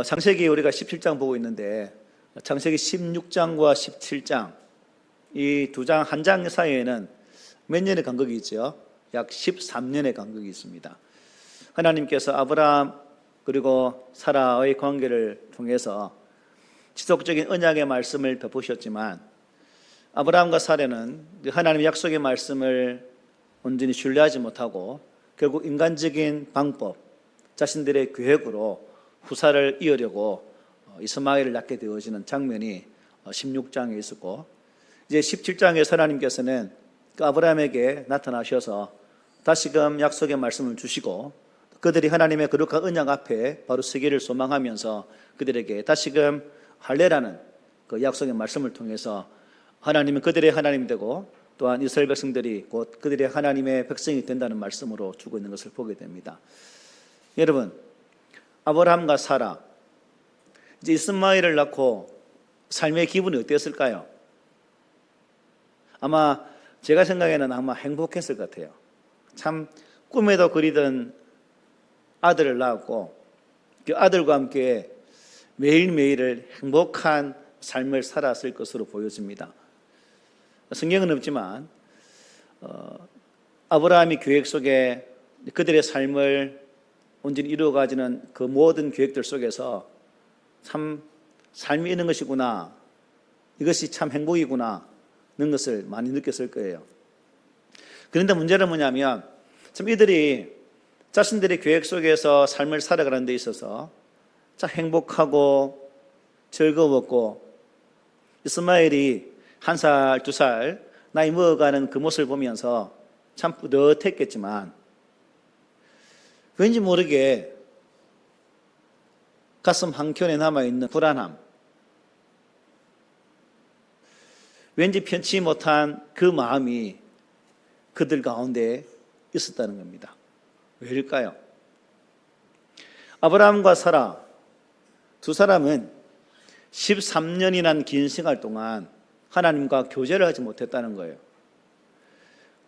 창세기 우리가 17장 보고 있는데 창세기 16장과 17장 이 두 장 한 장 사이에는 몇 년의 간격이 있죠? 약 13년의 간격이 있습니다. 하나님께서 아브라함 그리고 사라의 관계를 통해서 지속적인 언약의 말씀을 베푸셨지만 아브라함과 사라는 하나님의 약속의 말씀을 온전히 신뢰하지 못하고 결국 인간적인 방법, 자신들의 계획으로 후사를 이으려고 이스마엘을 낳게 되어지는 장면이 16장에 있었고, 이제 17장에서 하나님께서는 그 아브라함에게 나타나셔서 다시금 약속의 말씀을 주시고 그들이 하나님의 거룩한 언약 앞에 바로 서기를 소망하면서 그들에게 다시금 할례라는 그 약속의 말씀을 통해서 하나님은 그들의 하나님이 되고 또한 이스라엘 백성들이 곧 그들의 하나님의 백성이 된다는 말씀으로 주고 있는 것을 보게 됩니다. 여러분, 아브라함과 사라 이제 이스마엘을 낳고 삶의 기분이 어땠을까요? 아마 제가 생각에는 아마 행복했을 것 같아요. 참 꿈에도 그리던 아들을 낳았고 그 아들과 함께 매일매일을 행복한 삶을 살았을 것으로 보여집니다. 성경은 없지만 아브라함이 계획 속에 그들의 삶을 온전히 이루어가지는 그 모든 계획들 속에서 참 삶이 있는 것이구나, 이것이 참 행복이구나 는 것을 많이 느꼈을 거예요. 그런데 문제는 뭐냐면 참 이들이 자신들의 계획 속에서 삶을 살아가는 데 있어서 참 행복하고 즐거웠고 이스마엘이 1살, 2살 나이 먹어가는 그 모습을 보면서 참 뿌듯했겠지만 왠지 모르게 가슴 한켠에 남아있는 불안함, 왠지 편치 못한 그 마음이 그들 가운데 있었다는 겁니다. 왜일까요? 아브라함과 사라 두 사람은 13년이란 긴 시간 동안 하나님과 교제를 하지 못했다는 거예요.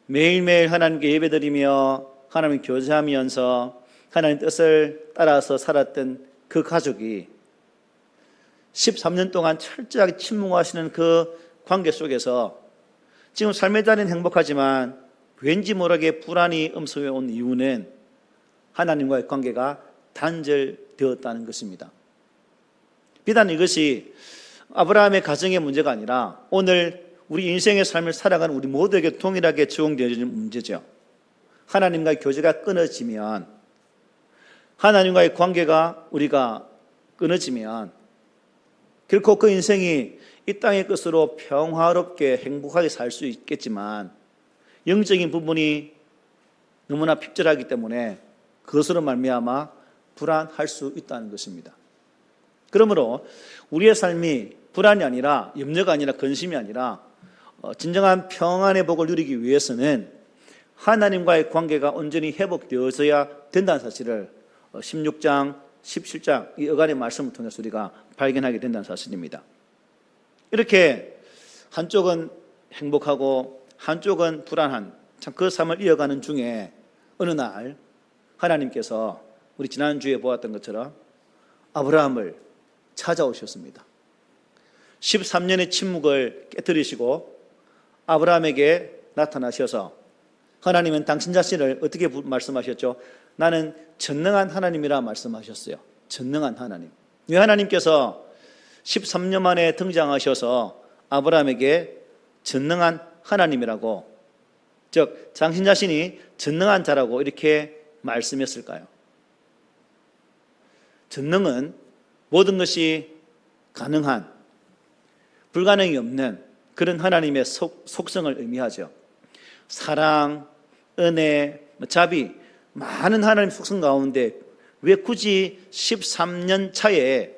매일매일 하나님께 예배드리며 하나님 교제하면서 하나님 뜻을 따라서 살았던 그 가족이 13년 동안 철저하게 침묵하시는 그 관계 속에서 지금 삶의 자리는 행복하지만 왠지 모르게 불안이 엄습해 온 이유는 하나님과의 관계가 단절되었다는 것입니다. 비단 이것이 아브라함의 가정의 문제가 아니라 오늘 우리 인생의 삶을 살아가는 우리 모두에게 동일하게 적용되어지는 문제죠. 하나님과의 교제가 끊어지면, 하나님과의 관계가 우리가 끊어지면 결코 그 인생이 이 땅의 것으로 평화롭게 행복하게 살 수 있겠지만 영적인 부분이 너무나 핍절하기 때문에 그것으로 말미암아 불안할 수 있다는 것입니다. 그러므로 우리의 삶이 불안이 아니라 염려가 아니라 근심이 아니라 진정한 평안의 복을 누리기 위해서는 하나님과의 관계가 온전히 회복되어져야 된다는 사실을 16장, 17장 이 여간의 말씀을 통해서 우리가 발견하게 된다는 사실입니다. 이렇게 한쪽은 행복하고 한쪽은 불안한 참 그 삶을 이어가는 중에 어느 날 하나님께서 우리 지난주에 보았던 것처럼 아브라함을 찾아오셨습니다. 13년의 침묵을 깨뜨리시고 아브라함에게 나타나셔서 하나님은 당신 자신을 어떻게 말씀하셨죠? 나는 전능한 하나님이라 말씀하셨어요. 전능한 하나님. 왜 하나님께서 13년 만에 등장하셔서 아브라함에게 전능한 하나님이라고, 즉 당신 자신이 전능한 자라고 이렇게 말씀했을까요? 전능은 모든 것이 가능한, 불가능이 없는 그런 하나님의 속성을 의미하죠. 사랑, 은혜, 자비, 많은 하나님 속성 가운데 왜 굳이 13년 차에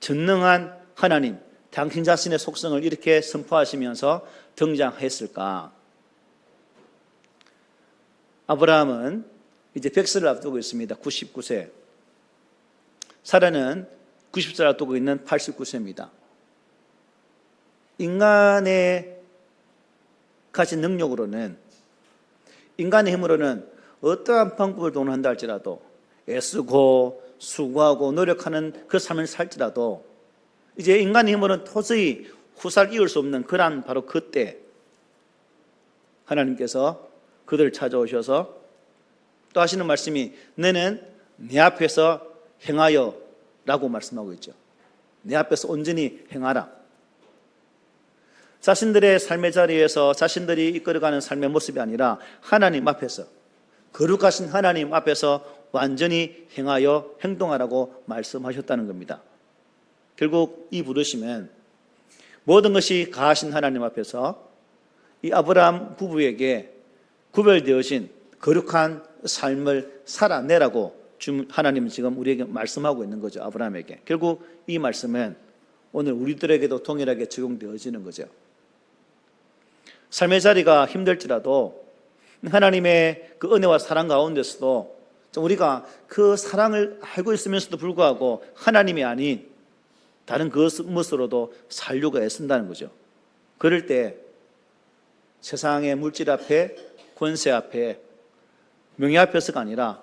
전능한 하나님, 당신 자신의 속성을 이렇게 선포하시면서 등장했을까? 아브라함은 이제 100세를 앞두고 있습니다. 99세. 사라는 90세를 앞두고 있는 89세입니다. 인간의 가진 능력으로는, 인간의 힘으로는 어떠한 방법을 동원한다 할지라도 애쓰고 수고하고 노력하는 그 삶을 살지라도 이제 인간의 힘으로는 도저히 후사를 이을 수 없는 그러한 바로 그때 하나님께서 그들을 찾아오셔서 또 하시는 말씀이 너는 내 앞에서 행하여 라고 말씀하고 있죠. 내 앞에서 온전히 행하라. 자신들의 삶의 자리에서 자신들이 이끌어가는 삶의 모습이 아니라 하나님 앞에서, 거룩하신 하나님 앞에서 완전히 행하여 행동하라고 말씀하셨다는 겁니다. 결국 이 부르심은 모든 것이 가하신 하나님 앞에서 이 아브라함 부부에게 구별되어진 거룩한 삶을 살아내라고 하나님은 지금 우리에게 말씀하고 있는 거죠. 아브라함에게. 결국 이 말씀은 오늘 우리들에게도 동일하게 적용되어지는 거죠. 삶의 자리가 힘들지라도 하나님의 그 은혜와 사랑 가운데서도 우리가 그 사랑을 알고 있으면서도 불구하고 하나님이 아닌 다른 그것으로도 살려고 애쓴다는 거죠. 그럴 때 세상의 물질 앞에, 권세 앞에, 명예 앞에서가 아니라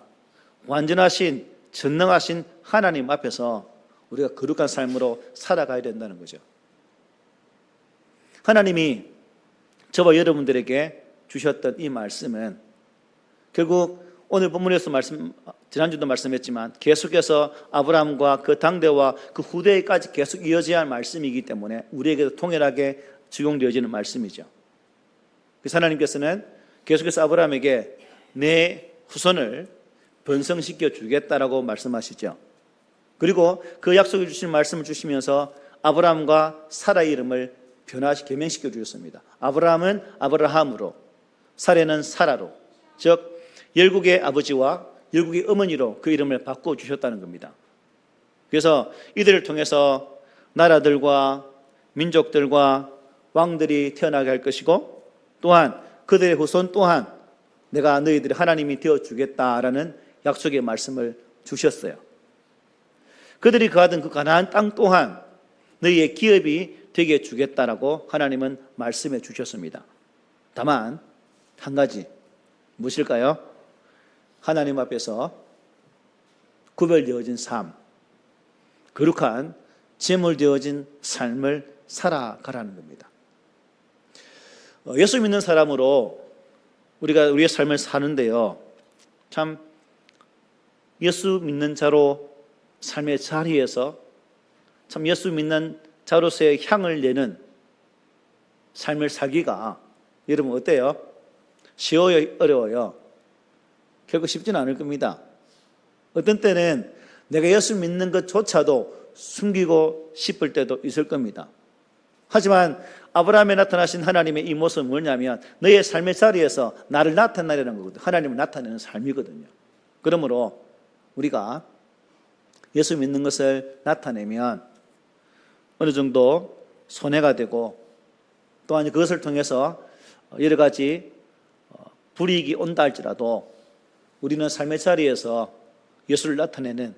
완전하신, 전능하신 하나님 앞에서 우리가 거룩한 삶으로 살아가야 된다는 거죠. 하나님이 저와 여러분들에게 주셨던 이 말씀은 결국 오늘 본문에서 지난주도 말씀했지만 계속해서 아브라함과 그 당대와 그 후대까지 계속 이어져야 할 말씀이기 때문에 우리에게도 통일하게 적용되어지는 말씀이죠. 그래서 하나님께서는 계속해서 아브라함에게 내 후손을 번성시켜 주겠다라고 말씀하시죠. 그리고 그 약속해 주신 말씀을 주시면서 아브라함과 사라의 이름을 개명시켜 주셨습니다. 아브라함은 아브라함으로, 사라는 사라로, 즉 열국의 아버지와 열국의 어머니로 그 이름을 바꿔주셨다는 겁니다. 그래서 이들을 통해서 나라들과 민족들과 왕들이 태어나게 할 것이고 또한 그들의 후손 또한 내가 너희들의 하나님이 되어주겠다라는 약속의 말씀을 주셨어요. 그들이 거하던 그 가나안 땅 또한 너희의 기업이 되게 주겠다라고 하나님은 말씀해 주셨습니다. 다만 한 가지 무엇일까요? 하나님 앞에서 구별되어진 삶, 거룩한 제물되어진 삶을 살아가라는 겁니다. 예수 믿는 사람으로 우리가 우리의 삶을 사는데요, 참 예수 믿는 자로 삶의 자리에서 참 예수 믿는 자로서의 향을 내는 삶을 살기가 여러분 어때요? 쉬워요? 어려워요? 결국 쉽지는 않을 겁니다. 어떤 때는 내가 예수 믿는 것조차도 숨기고 싶을 때도 있을 겁니다. 하지만 아브라함에 나타나신 하나님의 이 모습은 뭐냐면 너의 삶의 자리에서 나를 나타내라는 거거든요. 하나님을 나타내는 삶이거든요. 그러므로 우리가 예수 믿는 것을 나타내면 어느 정도 손해가 되고 또한 그것을 통해서 여러 가지 불이익이 온다 할지라도 우리는 삶의 자리에서 예수를 나타내는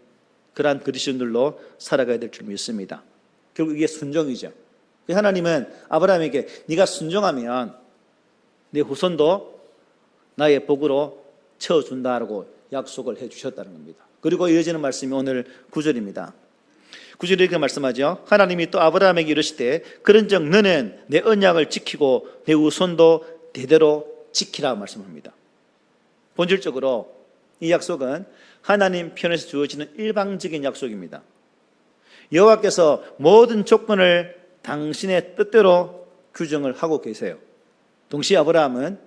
그러한 그리스도인들로 살아가야 될 줄 믿습니다. 결국 이게 순종이죠. 하나님은 아브라함에게 네가 순종하면 네 후손도 나의 복으로 채워준다라고 약속을 해주셨다는 겁니다. 그리고 이어지는 말씀이 오늘 9절입니다. 9절에 이렇게 말씀하죠. 하나님이 또 아브라함에게 이르시되 그런즉 너는 내 언약을 지키고 내 후손도 대대로 지키라 말씀합니다. 본질적으로 이 약속은 하나님 편에서 주어지는 일방적인 약속입니다. 여호와께서 모든 조건을 당신의 뜻대로 규정을 하고 계세요. 동시에 아브라함은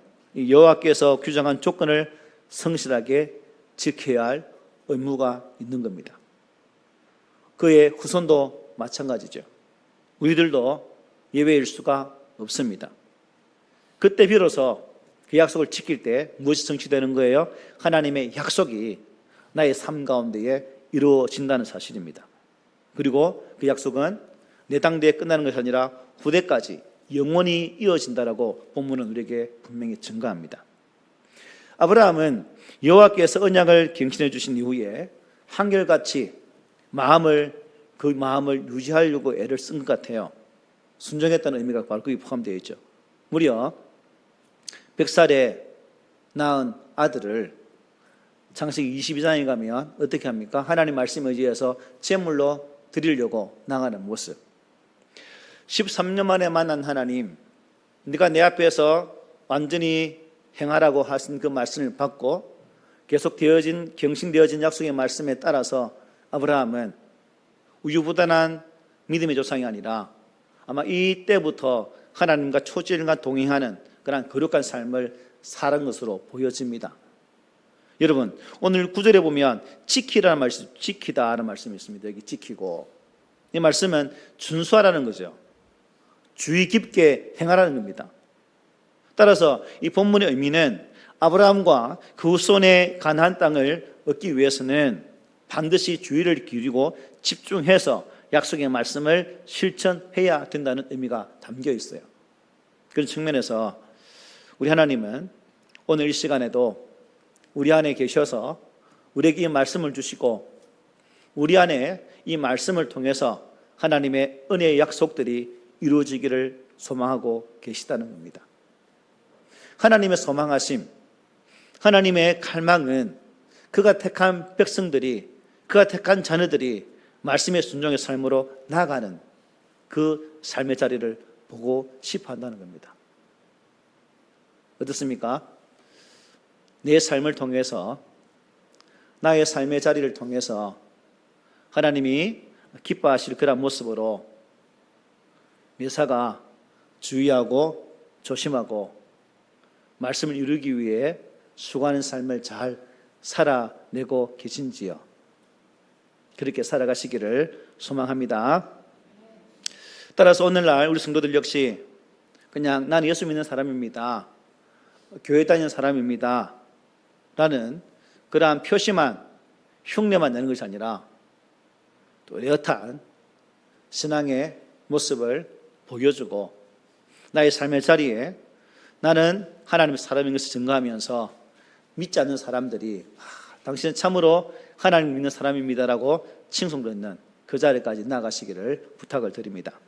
여호와께서 규정한 조건을 성실하게 지켜야 할 의무가 있는 겁니다. 그의 후손도 마찬가지죠. 우리들도 예외일 수가 없습니다. 그때 비로소 그 약속을 지킬 때 무엇이 성취되는 거예요? 하나님의 약속이 나의 삶 가운데에 이루어진다는 사실입니다. 그리고 그 약속은 내 당대에 끝나는 것이 아니라 후대까지 영원히 이어진다라고 본문은 우리에게 분명히 증거합니다. 아브라함은 여호와께서 언약을 경신해 주신 이후에 한결같이 그 마음을 유지하려고 애를 쓴 것 같아요. 순종했다는 의미가 바로 거기 포함되어 있죠. 무려 100살에 낳은 아들을 창세기 22장에 가면 어떻게 합니까? 하나님 말씀에 의지해서 제물로 드리려고 나가는 모습. 13년 만에 만난 하나님, 네가 내 앞에서 완전히 행하라고 하신 그 말씀을 받고 계속 경신되어진 약속의 말씀에 따라서 아브라함은 우유부단한 믿음의 조상이 아니라 아마 이때부터 하나님과 초지일과 동행하는 그런 거룩한 삶을 살은 것으로 보여집니다. 여러분, 오늘 9절에 보면 지키라는 말씀, 지키다라는 말씀이 있습니다. 여기 지키고, 이 말씀은 준수하라는 거죠. 주의 깊게 행하라는 겁니다. 따라서 이 본문의 의미는 아브라함과 그 후손의 가나안 땅을 얻기 위해서는 반드시 주의를 기울이고 집중해서 약속의 말씀을 실천해야 된다는 의미가 담겨 있어요. 그런 측면에서 우리 하나님은 오늘 이 시간에도 우리 안에 계셔서 우리에게 이 말씀을 주시고 우리 안에 이 말씀을 통해서 하나님의 은혜의 약속들이 이루어지기를 소망하고 계시다는 겁니다. 하나님의 소망하심, 하나님의 갈망은 그가 택한 백성들이, 그가 택한 자녀들이 말씀의 순종의 삶으로 나아가는 그 삶의 자리를 보고 싶어 한다는 겁니다. 어떻습니까? 내 삶을 통해서, 나의 삶의 자리를 통해서 하나님이 기뻐하실 그런 모습으로 메사가 주의하고 조심하고 말씀을 이루기 위해 수고하는 삶을 잘 살아내고 계신지요? 그렇게 살아가시기를 소망합니다. 따라서 오늘날 우리 성도들 역시 그냥 나는 예수 믿는 사람입니다, 교회 다니는 사람입니다 라는 그러한 표시만, 흉내만 내는 것이 아니라 뚜렷한 신앙의 모습을 보여주고 나의 삶의 자리에 나는 하나님의 사람인 것을 증거하면서 믿지 않는 사람들이 당신은 참으로 하나님 믿는 사람입니다라고 칭송받는 그 자리까지 나아가시기를 부탁을 드립니다.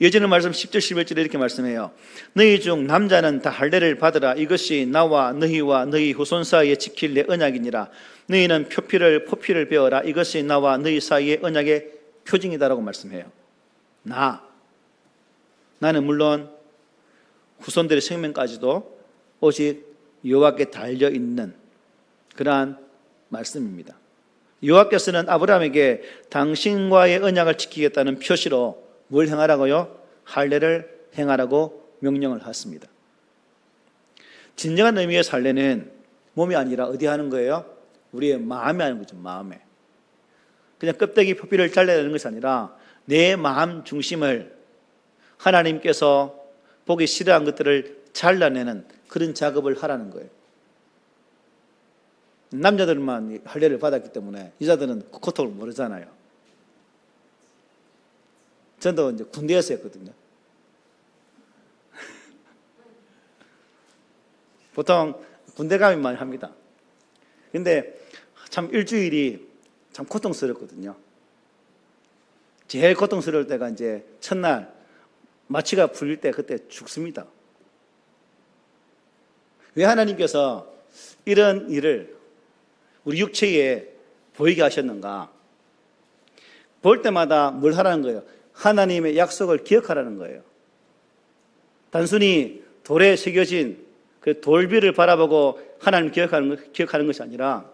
예전의 말씀 10절 11절에 이렇게 말씀해요. 너희 중 남자는 다 할례를 받으라. 이것이 나와 너희와 너희 후손 사이에 지킬 내 언약이니라. 너희는 포피를 배워라. 이것이 나와 너희 사이의 언약의 표징이다라고 말씀해요. 나는 물론 후손들의 생명까지도 오직 여호와께 달려있는 그러한 말씀입니다. 여호와께서는 아브라함에게 당신과의 언약을 지키겠다는 표시로 뭘 행하라고요? 할례를 행하라고 명령을 하십니다. 진정한 의미의 할례는 몸이 아니라 어디 하는 거예요? 우리의 마음에 하는 거죠. 마음에. 그냥 껍데기 표피를 잘라내는 것이 아니라 내 마음 중심을 하나님께서 보기 싫어한 것들을 잘라내는 그런 작업을 하라는 거예요. 남자들만 할례를 받았기 때문에 여자들은 그 고통을 모르잖아요. 저도 이제 군대에서 했거든요. 보통 군대 가면 많이 합니다. 근데 참 일주일이 참 고통스럽거든요. 제일 고통스러울 때가 이제 첫날 마취가 풀릴 때 그때 죽습니다. 왜 하나님께서 이런 일을 우리 육체에 보이게 하셨는가? 볼 때마다 뭘 하라는 거예요? 하나님의 약속을 기억하라는 거예요. 단순히 돌에 새겨진 그 돌비를 바라보고 하나님 기억하는 것이 아니라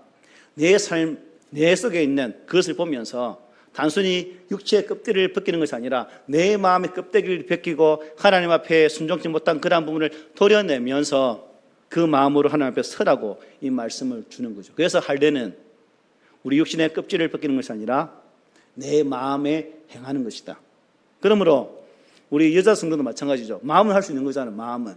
내 삶, 내 속에 있는 그것을 보면서 단순히 육체의 껍데기를 벗기는 것이 아니라 내 마음의 껍데기를 벗기고 하나님 앞에 순종치 못한 그러한 부분을 도려내면서 그 마음으로 하나님 앞에 서라고 이 말씀을 주는 거죠. 그래서 할례는 우리 육신의 껍질을 벗기는 것이 아니라 내 마음에 행하는 것이다. 그러므로 우리 여자 성도도 마찬가지죠. 마음은 할 수 있는 거잖아요. 마음은.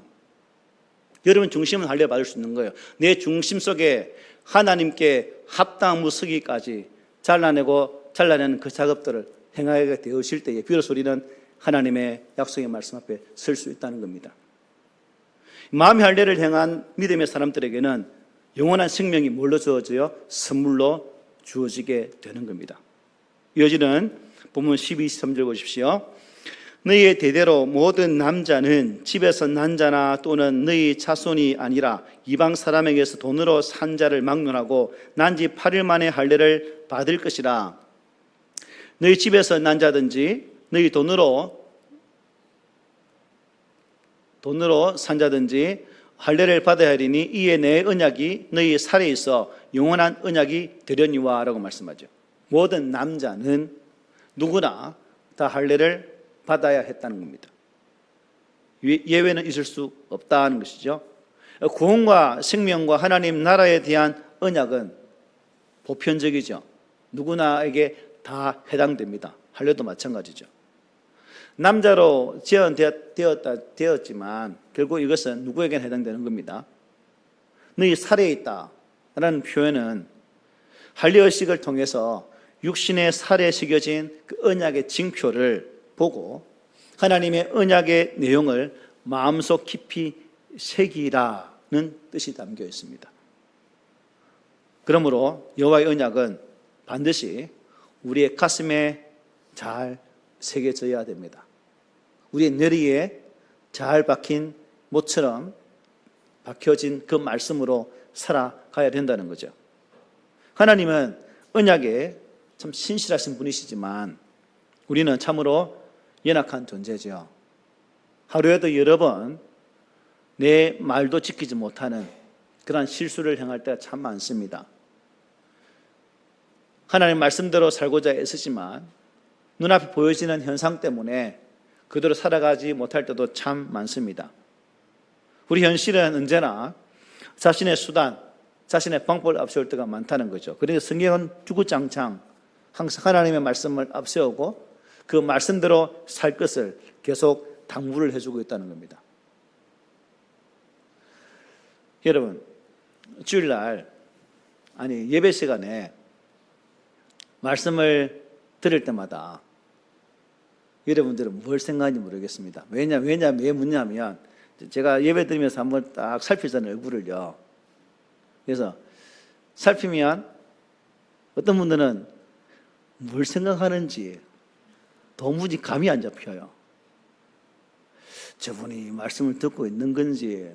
여러분 중심은 할례 받을 수 있는 거예요. 내 중심 속에 하나님께 합당한 무서기까지 잘라내는 그 작업들을 행하게 되어질 때에 비로소 우리는 하나님의 약속의 말씀 앞에 설 수 있다는 겁니다. 마음의 할례를 행한 믿음의 사람들에게는 영원한 생명이 뭘로 주어져요? 선물로 주어지게 되는 겁니다. 이어지는 본문 12, 13절 보십시오. 너희의 대대로 모든 남자는 집에서 난 자나 또는 너희 자손이 아니라 이방 사람에게서 돈으로 산 자를 막론하고 난 지 8일 만에 할례를 받을 것이라. 너희 집에서 난 자든지 너희 돈으로 산 자든지 할례를 받아야 하리니 이에 내 언약이 너희 살에 있어 영원한 언약이 되려니와 라고 말씀하죠. 모든 남자는 누구나 다 할례를 받아야 했다는 겁니다. 예외는 있을 수 없다는 것이죠. 구원과 생명과 하나님 나라에 대한 언약은 보편적이죠. 누구나에게 다 해당됩니다. 할례도 마찬가지죠. 남자로 되었지만 결국 이것은 누구에게나 해당되는 겁니다. 너희 살에 있다라는 표현은 할례 의식을 통해서 육신의 살에 새겨진 그 언약의 징표를 보고 하나님의 언약의 내용을 마음속 깊이 새기라는 뜻이 담겨 있습니다. 그러므로 여호와의 언약은 반드시 우리의 가슴에 잘 새겨져야 됩니다. 우리의 뇌리에 잘 박힌 못처럼 박혀진 그 말씀으로 살아가야 된다는 거죠. 하나님은 언약에 참 신실하신 분이시지만 우리는 참으로 연약한 존재죠. 하루에도 여러 번 내 말도 지키지 못하는 그런 실수를 행할 때가 참 많습니다. 하나님 말씀대로 살고자 애쓰지만 눈앞에 보여지는 현상 때문에 그대로 살아가지 못할 때도 참 많습니다. 우리 현실은 언제나 자신의 수단, 자신의 방법을 앞세울 때가 많다는 거죠. 그러니까 성경은 주구장창 항상 하나님의 말씀을 앞세우고 그 말씀대로 살 것을 계속 당부를 해주고 있다는 겁니다. 여러분, 주일날 예배 시간에 말씀을 들을 때마다 여러분들은 뭘 생각하는지 모르겠습니다. 왜 묻냐면 제가 예배 드리면서 한번 딱 살피잖아요, 얼굴을요. 그래서 살피면 어떤 분들은 뭘 생각하는지 도무지 감이 안 잡혀요. 저분이 말씀을 듣고 있는 건지,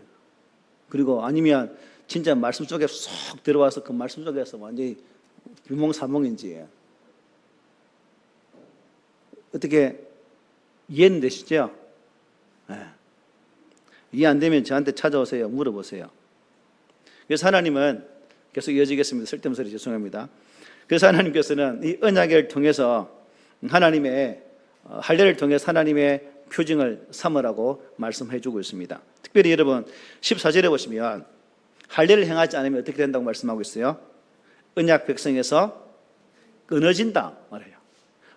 그리고 아니면 진짜 말씀 속에 쏙 들어와서 그 말씀 속에서 완전히 비몽사몽인지 어떻게 이해는 되시죠? 네. 이해 안 되면 저한테 찾아오세요. 물어보세요. 그래서 하나님은 계속 이어지겠습니다. 쓸데없는 소리 죄송합니다. 그래서 하나님께서는 이 언약을 통해서 하나님의 할례를 통해서 하나님의 표징을 삼으라고 말씀해 주고 있습니다. 특별히 여러분 14절에 보시면 할례를 행하지 않으면 어떻게 된다고 말씀하고 있어요? 언약 백성에서 끊어진다 말해요.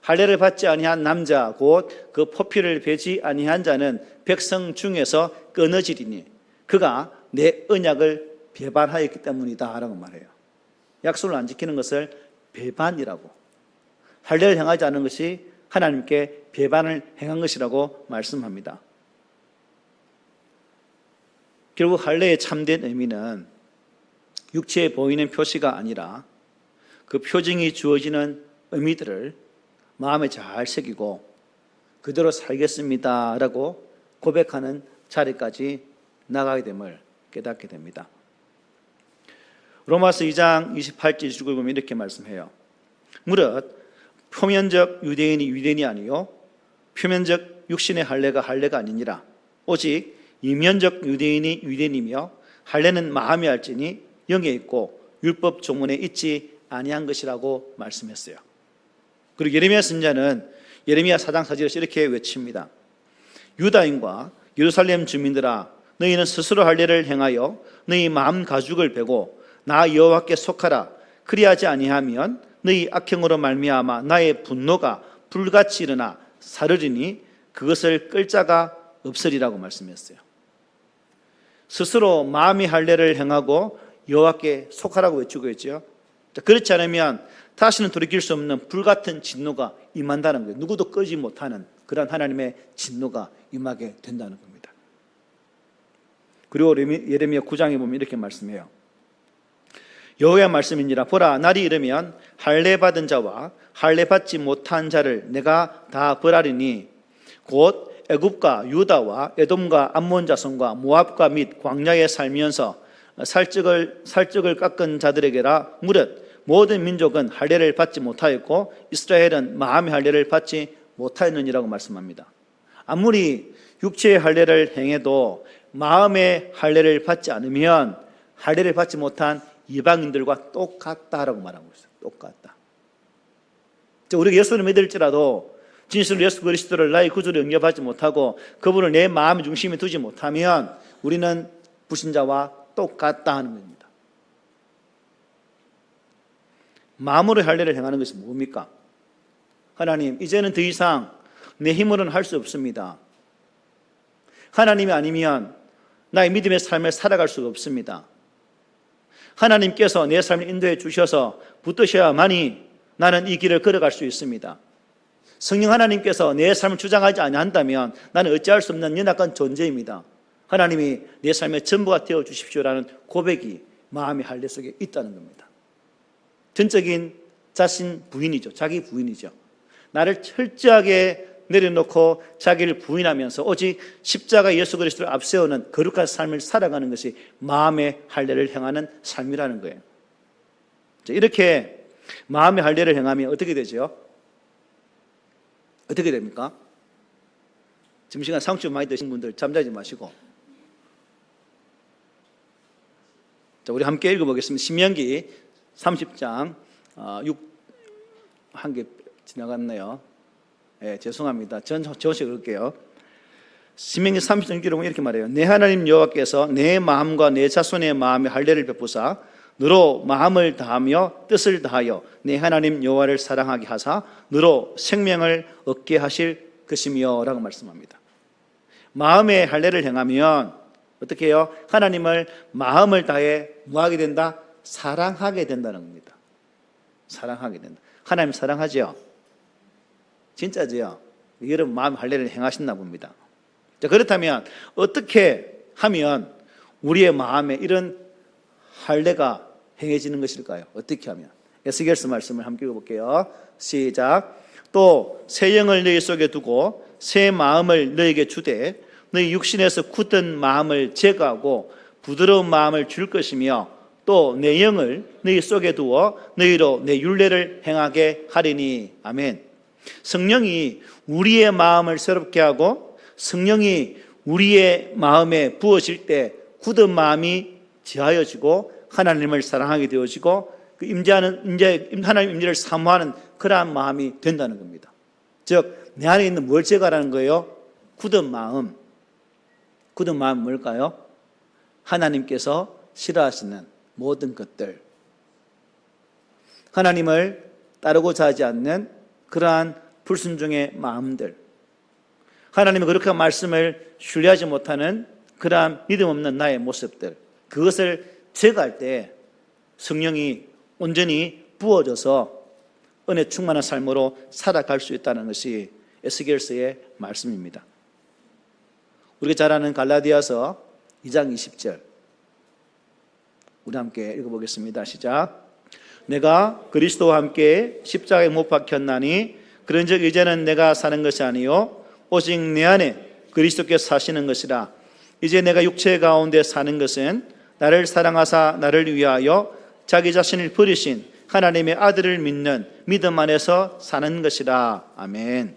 할례를 받지 아니한 남자 곧 그 포피를 베지 아니한 자는 백성 중에서 끊어지리니 그가 내 언약을 배반하였기 때문이다 라고 말해요. 약속을 안 지키는 것을 배반이라고, 할례를 행하지 않은 것이 하나님께 배반을 행한 것이라고 말씀합니다. 결국 할례의 참된 의미는 육체에 보이는 표시가 아니라 그 표징이 주어지는 의미들을 마음에 잘 새기고 그대로 살겠습니다 라고 고백하는 자리까지 나가게 됨을 깨닫게 됩니다. 로마서 2장 28절 29절 보면 이렇게 말씀해요. 무릇 표면적 유대인이 유대인이 아니요 표면적 육신의 할례가 할례가 아니니라. 오직 이면적 유대인이 유대인이며 할례는 마음에 할지니 영에 있고 율법 조문에 있지 아니한 것이라고 말씀했어요. 그리고 예레미야 선지자는 예레미야 4장 4절에서 이렇게 외칩니다. 유다인과 예루살렘 주민들아, 너희는 스스로 할례를 행하여 너희 마음 가죽을 베고 나 여호와께 속하라. 그리하지 아니하면 너희 악행으로 말미암아 나의 분노가 불같이 일어나 사르리니 그것을 끌 자가 없으리라고 말씀했어요. 스스로 마음의 할례를 행하고 여호와께 속하라고 외치고 있죠. 그렇지 않으면 다시는 돌이킬 수 없는 불같은 진노가 임한다는 거예요. 누구도 끄지 못하는 그런 하나님의 진노가 임하게 된다는 겁니다. 그리고 예레미야 9장에 보면 이렇게 말씀해요. 여호와의 말씀이니라. 보라, 날이 이르면 할례 받은 자와 할례 받지 못한 자를 내가 다 벌하리니 곧 애굽과 유다와 에돔과 암몬 자손과 모압과 및 광야에 살면서 살적을 깎은 자들에게라. 무릇 모든 민족은 할례를 받지 못하였고 이스라엘은 마음의 할례를 받지 못하였느니라고 말씀합니다. 아무리 육체의 할례를 행해도 마음의 할례를 받지 않으면 할례를 받지 못한 이방인들과 똑같다라고 말하고 있어요. 똑같다. 우리가 예수를 믿을지라도 진실로 예수 그리스도를 나의 구주로 영접하지 못하고 그분을 내 마음의 중심에 두지 못하면 우리는 불신자와 똑같다 하는 겁니다. 마음으로 할례를 행하는 것이 뭡니까? 하나님, 이제는 더 이상 내 힘으로는 할 수 없습니다. 하나님이 아니면 나의 믿음의 삶을 살아갈 수가 없습니다. 하나님께서 내 삶을 인도해 주셔서 붙드셔야만이 나는 이 길을 걸어갈 수 있습니다. 성령 하나님께서 내 삶을 주장하지 아니한다면 나는 어찌할 수 없는 연약한 존재입니다. 하나님이 내 삶의 전부가 되어 주십시오라는 고백이 마음의 할례 속에 있다는 겁니다. 전적인 자신 부인이죠. 자기 부인이죠. 나를 철저하게 내려놓고 자기를 부인하면서 오직 십자가 예수 그리스도를 앞세우는 거룩한 삶을 살아가는 것이 마음의 할례를 행하는 삶이라는 거예요. 이렇게 마음의 할례를 행하면 어떻게 되죠? 어떻게 됩니까? 점심시간 상추 많이 드신 분들 잠자지 마시고. 자, 우리 함께 읽어보겠습니다. 신명기 30장 한 개 지나갔네요. 네, 죄송합니다. 전 저식 읽을게요. 신명기 30장 기록은 이렇게 말해요. 내 하나님 여호와께서 내 마음과 내 자손의 마음에 할례를 베푸사 너로 마음을 다하며 뜻을 다하여 내 하나님 여호와를 사랑하게 하사 너로 생명을 얻게 하실 것이며 라고 말씀합니다. 마음의 할례를 행하면 어떻게 해요? 하나님을 마음을 다해 뭐하게 된다? 사랑하게 된다는 겁니다. 사랑하게 된다. 하나님 사랑하죠? 진짜죠? 여러분 마음 할례를 행하셨나 봅니다. 자, 그렇다면 어떻게 하면 우리의 마음에 이런 할례가 행해지는 것일까요? 어떻게 하면? 에스겔서 말씀을 함께 읽어볼게요. 시작. 또 새 영을 너희 속에 두고 새 마음을 너희에게 주되 너희 육신에서 굳은 마음을 제거하고 부드러운 마음을 줄 것이며 또 내 영을 너희 속에 두어 너희로 내 율례를 행하게 하리니. 아멘. 성령이 우리의 마음을 새롭게 하고 성령이 우리의 마음에 부어질 때 굳은 마음이 지하여지고 하나님을 사랑하게 되어지고 그 하나님 임재를 사모하는 그러한 마음이 된다는 겁니다. 즉, 내 안에 있는 뭘 제거하라는 거예요? 굳은 마음. 굳은 마음은 뭘까요? 하나님께서 싫어하시는 모든 것들, 하나님을 따르고자 하지 않는 그러한 불순종의 마음들, 하나님의 그렇게 말씀을 신뢰하지 못하는 그러한 믿음 없는 나의 모습들, 그것을 제거할 때 성령이 온전히 부어져서 은혜 충만한 삶으로 살아갈 수 있다는 것이 에스겔서의 말씀입니다. 우리가 잘 아는 갈라디아서 2장 20절 우리 함께 읽어보겠습니다. 시작. 내가 그리스도와 함께 십자가에 못 박혔나니 그런즉 이제는 내가 사는 것이 아니요 오직 내 안에 그리스도께서 사시는 것이라. 이제 내가 육체 가운데 사는 것은 나를 사랑하사 나를 위하여 자기 자신을 버리신 하나님의 아들을 믿는 믿음 안에서 사는 것이라. 아멘.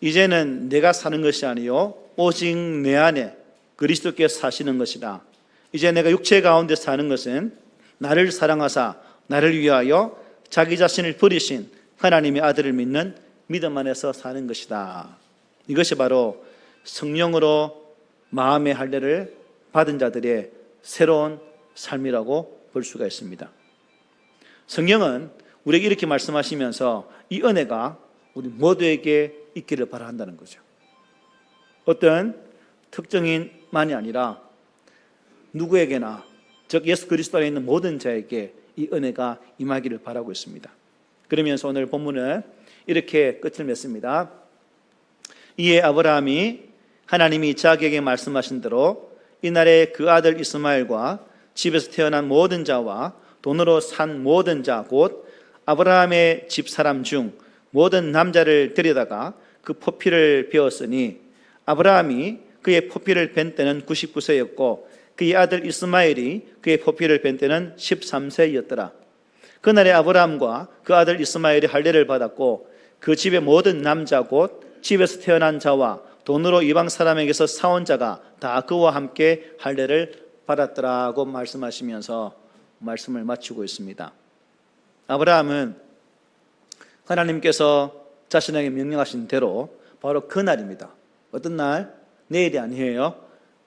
이제는 내가 사는 것이 아니요 오직 내 안에 그리스도께서 사시는 것이라. 이제 내가 육체 가운데 사는 것은 나를 사랑하사 나를 위하여 자기 자신을 버리신 하나님의 아들을 믿는 믿음 안에서 사는 것이다. 이것이 바로 성령으로 마음의 할례를 받은 자들의 새로운 삶이라고 볼 수가 있습니다. 성령은 우리에게 이렇게 말씀하시면서 이 은혜가 우리 모두에게 있기를 바란다는 거죠. 어떤 특정인만이 아니라 누구에게나, 즉 예수 그리스도 안에 있는 모든 자에게 이 은혜가 임하기를 바라고 있습니다. 그러면서 오늘 본문은 이렇게 끝을 맺습니다. 이에 아브라함이 하나님이 자기에게 말씀하신 대로 이날에 그 아들 이스마엘과 집에서 태어난 모든 자와 돈으로 산 모든 자 곧 아브라함의 집 사람 중 모든 남자를 데려다가 그 포피를 베었으니 아브라함이 그의 포피를 벤 때는 99세였고 그의 아들 이스마엘이 그의 포피를 벤 때는 13세였더라. 그날에 아브라함과 그 아들 이스마엘이 할례를 받았고 그 집의 모든 남자 곧 집에서 태어난 자와 돈으로 이방 사람에게서 사온 자가 다 그와 함께 할례를 받았더라고 말씀하시면서 말씀을 마치고 있습니다. 아브라함은 하나님께서 자신에게 명령하신 대로 바로 그날입니다. 어떤 날? 내일이 아니에요.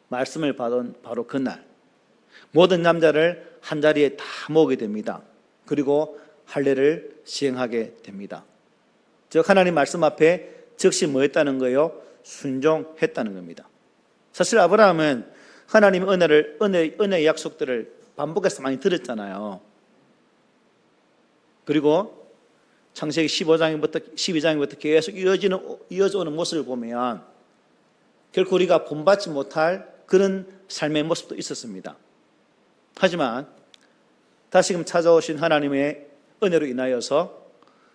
말씀을 받은 바로 그날 모든 남자를 한자리에 다 모으게 됩니다. 그리고 할례를 시행하게 됩니다. 즉 하나님 말씀 앞에 즉시 뭐 했다는 거예요? 순종했다는 겁니다. 사실 아브라함은 하나님의 은혜의 약속들을 반복해서 많이 들었잖아요. 그리고 창세기 12장부터 계속 이어져 오는 모습을 보면 결코 우리가 본받지 못할 그런 삶의 모습도 있었습니다. 하지만 다시금 찾아오신 하나님의 은혜로 인하여서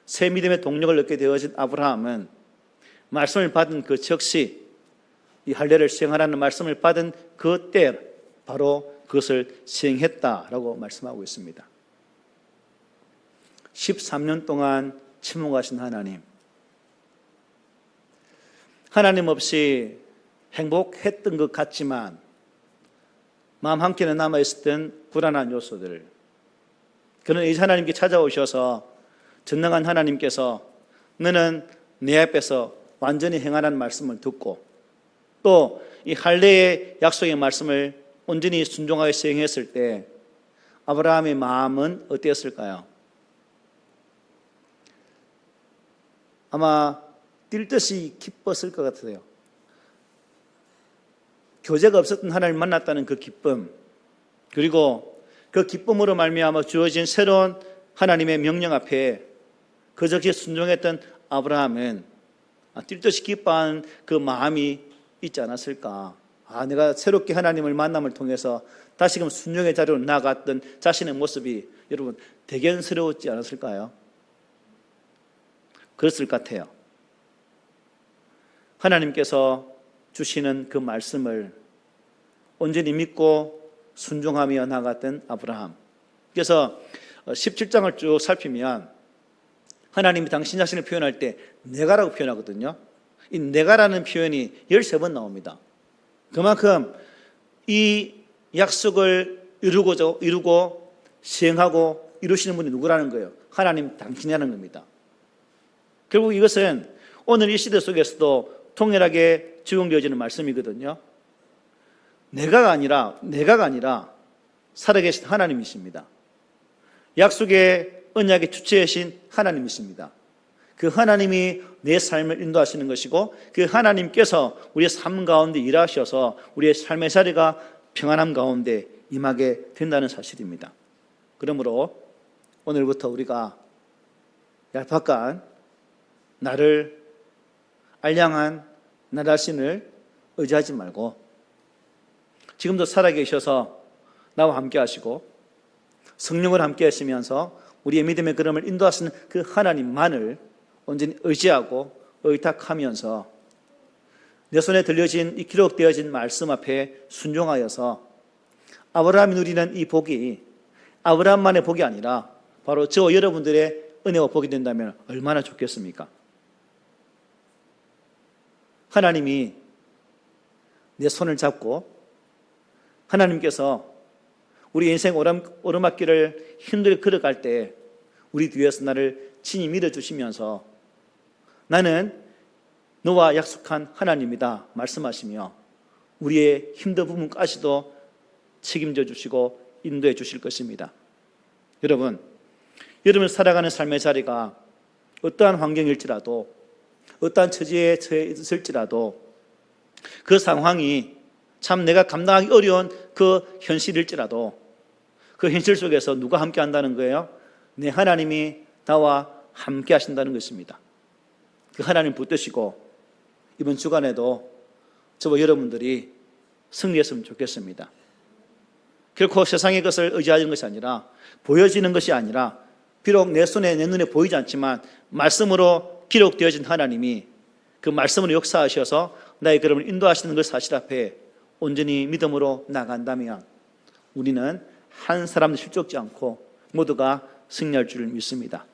새 믿음의 동력을 얻게 되어진 아브라함은 말씀을 받은 그 즉시 이 할례를 시행하라는 말씀을 받은 그 때 바로 그것을 시행했다라고 말씀하고 있습니다. 13년 동안 침묵하신 하나님 없이 행복했던 것 같지만 마음 한켠에 남아있었던 불안한 요소들을 그는 이 하나님께 찾아오셔서 전능한 하나님께서 너는 내 앞에서 완전히 행하라는 말씀을 듣고 또 이 할례의 약속의 말씀을 온전히 순종하게 시행했을 때 아브라함의 마음은 어땠을까요? 아마 뛸 듯이 기뻤을 것 같아요. 교제가 없었던 하나님을 만났다는 그 기쁨, 그리고 그 기쁨으로 말미암아 주어진 새로운 하나님의 명령 앞에 그저께 순종했던 아브라함은 뛸 듯이 기뻐한 그 마음이 있지 않았을까. 내가 새롭게 하나님을 만남을 통해서 다시금 순종의 자리로 나아갔던 자신의 모습이 여러분 대견스러웠지 않았을까요? 그랬을 것 같아요. 하나님께서 주시는 그 말씀을 온전히 믿고 순종하며 나아갔던 아브라함. 그래서 17장을 쭉 살피면 하나님이 당신 자신을 표현할 때 내가라고 표현하거든요. 이 내가라는 표현이 13번 나옵니다. 그만큼 이 약속을 이루고 시행하고 이루시는 분이 누구라는 거예요? 하나님 당신이라는 겁니다. 결국 이것은 오늘 이 시대 속에서도 통일하게 적용되어지는 말씀이거든요. 내가가 아니라 살아계신 하나님이십니다. 약속의 언약의 주체이신 하나님이십니다. 그 하나님이 내 삶을 인도하시는 것이고 그 하나님께서 우리의 삶 가운데 일하셔서 우리의 삶의 자리가 평안함 가운데 임하게 된다는 사실입니다. 그러므로 오늘부터 우리가 얄팍한 나를 알량한 나 자신을 의지하지 말고 지금도 살아계셔서 나와 함께 하시고 성령을 함께 하시면서 우리의 믿음의 걸음을 인도하시는 그 하나님만을 온전히 의지하고 의탁하면서 내 손에 들려진 이 기록되어진 말씀 앞에 순종하여서 아브라함이 누리는 이 복이 아브라함만의 복이 아니라 바로 저와 여러분들의 은혜와 복이 된다면 얼마나 좋겠습니까? 하나님이 내 손을 잡고 하나님께서 우리 인생 오르막길을 힘들게 걸어갈 때 우리 뒤에서 나를 친히 밀어주시면서 나는 너와 약속한 하나님이다 말씀하시며 우리의 힘든 부분까지도 책임져 주시고 인도해 주실 것입니다. 여러분 살아가는 삶의 자리가 어떠한 환경일지라도 어떠한 처지에 처해 있을지라도 그 상황이 참 내가 감당하기 어려운 그 현실일지라도 그 현실 속에서 누가 함께 한다는 거예요? 내 하나님이 나와 함께 하신다는 것입니다. 그 하나님 붙드시고 이번 주간에도 저와 여러분들이 승리했으면 좋겠습니다. 결코 세상의 것을 의지하는 것이 아니라 보여지는 것이 아니라 비록 내 손에 내 눈에 보이지 않지만 말씀으로 기록되어진 하나님이 그 말씀으로 역사하셔서 나의 걸음을 인도하시는 그 사실 앞에 온전히 믿음으로 나간다면 우리는 한 사람도 실족지 않고 모두가 승리할 줄을 믿습니다.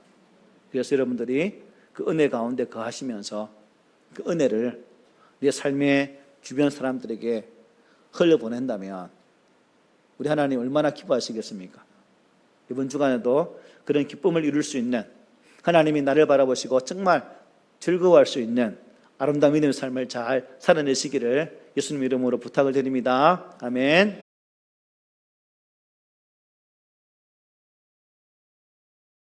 그래서 여러분들이 그 은혜 가운데 거하시면서 그 은혜를 내 삶의 주변 사람들에게 흘려보낸다면 우리 하나님 얼마나 기뻐하시겠습니까? 이번 주간에도 그런 기쁨을 이룰 수 있는, 하나님이 나를 바라보시고 정말 즐거워할 수 있는 아름다운 믿음의 삶을 잘 살아내시기를 예수님 이름으로 부탁을 드립니다. 아멘.